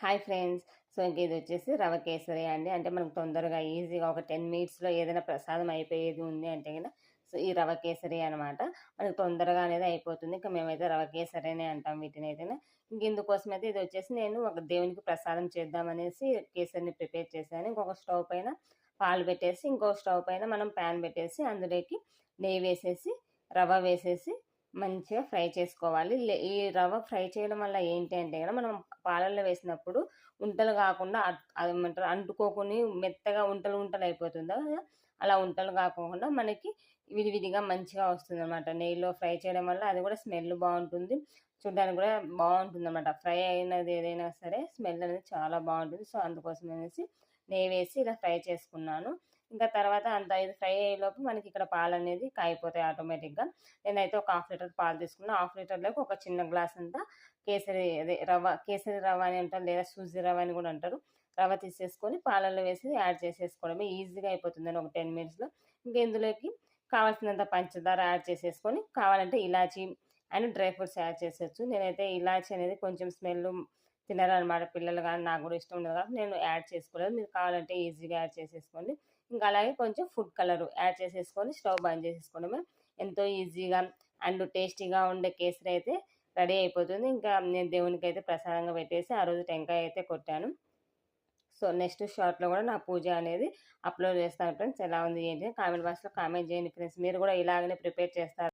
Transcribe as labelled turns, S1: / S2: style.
S1: Hi friends. So ఇంక ఇది వచ్చేసి రవ కేసరి అండి. అంటే మనకు తొందరగా ఈజీగా ఒక 10 మినిట్స్‌లో ఏదైనా ప్రసాదం అయిపోయేది ఉంది అంటే గన సో ఈ రవ కేసరి అనమాట. మనకు తొందరగా అనేది అయిపోతుంది. ఇంక మేమైతే రవ కేసరి అనే అంటాం వీటినైతేనే. ఇంక ఇందుకోసమైతే ఇది వచ్చేసి నేను ఒక దేవునికి ప్రసాదం చేద్దామనేసి కేసరిని ప్రిపేర్ చేశాను. ఇంకొక స్టవ్ పైన పాలు పెట్టేసి, ఇంకో స్టవ్ పైన మనం ప్యాన్ పెట్టేసి అందులోకి నెయ్యి వేసేసి, రవ వేసేసి మంచిగా ఫ్రై చేసుకోవాలి. ఈ రవ ఫ్రై చేయడం వల్ల ఏంటి అంటే గన మనం పాలల్లో వేసినప్పుడు ఉంటలు కాకుండా అదేమంటారు అంటుకోకుండా మెత్తగా ఉంటలు ఉంటలు అయిపోతుందా అలా ఉంటలు కాకుండా మనకి విడివిడిగా మంచిగా వస్తుందన్నమాట. నెయ్యిలో ఫ్రై చేయడం వల్ల అది కూడా స్మెల్ బాగుంటుంది. చూడ్డానికి కూడా బాగుంటుందన్నమాట. ఫ్రై అయినది ఏదైనా సరే స్మెల్ అనేది చాలా బాగుంటుంది. సో అందుకోసం అనేసి నెయ్యి వేసి ఇలా ఫ్రై చేసుకున్నాను. ఇంకా తర్వాత అంత ఇది ఫ్రై అయ్యేలోపు మనకి ఇక్కడ పాలు అనేది కాగిపోతాయి ఆటోమేటిక్గా. నేనైతే ఒక హాఫ్ లీటర్ పాలు తీసుకున్నాను. హాఫ్ లీటర్లోకి ఒక చిన్న గ్లాస్ అంతా కేసరి రవ అని అంటారు, లేదా సూజీ రవ అని కూడా అంటారు. రవ తీసేసుకొని పాలల్లో వేసి యాడ్ చేసేసుకోవడమే, ఈజీగా అయిపోతుందని ఒక 10 మినిట్స్లో. ఇంకా ఇందులోకి కావాల్సినంత పంచదార యాడ్ చేసేసుకొని, కావాలంటే ఇలాచీ అండ్ డ్రై ఫ్రూట్స్ యాడ్ చేసేయచ్చు. నేనైతే ఇలాచీ అనేది కొంచెం స్మెల్ తినరనమాట పిల్లలు, కానీ నాకు కూడా ఇష్టం ఉండదు కాబట్టి నేను యాడ్ చేసుకోలేదు. మీరు కావాలంటే ఈజీగా యాడ్ చేసేసుకోండి. ఇంకా అలాగే కొంచెం ఫుడ్ కలర్ యాడ్ చేసేసుకొని స్టవ్ బంద్ చేసేసుకోవడమే. ఎంతో ఈజీగా అండ్ టేస్టీగా ఉండే కేసరి అయితే రెడీ అయిపోతుంది. ఇంకా నేను దేవునికి అయితే ప్రసాదంగా పెట్టేసి ఆ రోజు టెంకాయ అయితే కొట్టాను. సో నెక్స్ట్ షార్ట్లో కూడా నా పూజ అనేది అప్లోడ్ చేస్తాను ఫ్రెండ్స్. ఎలా ఉంది ఏంటి కామెంట్ బాక్స్లో కామెంట్ చేయండి ఫ్రెండ్స్. మీరు కూడా ఇలాగనే ప్రిపేర్ చేస్తారు.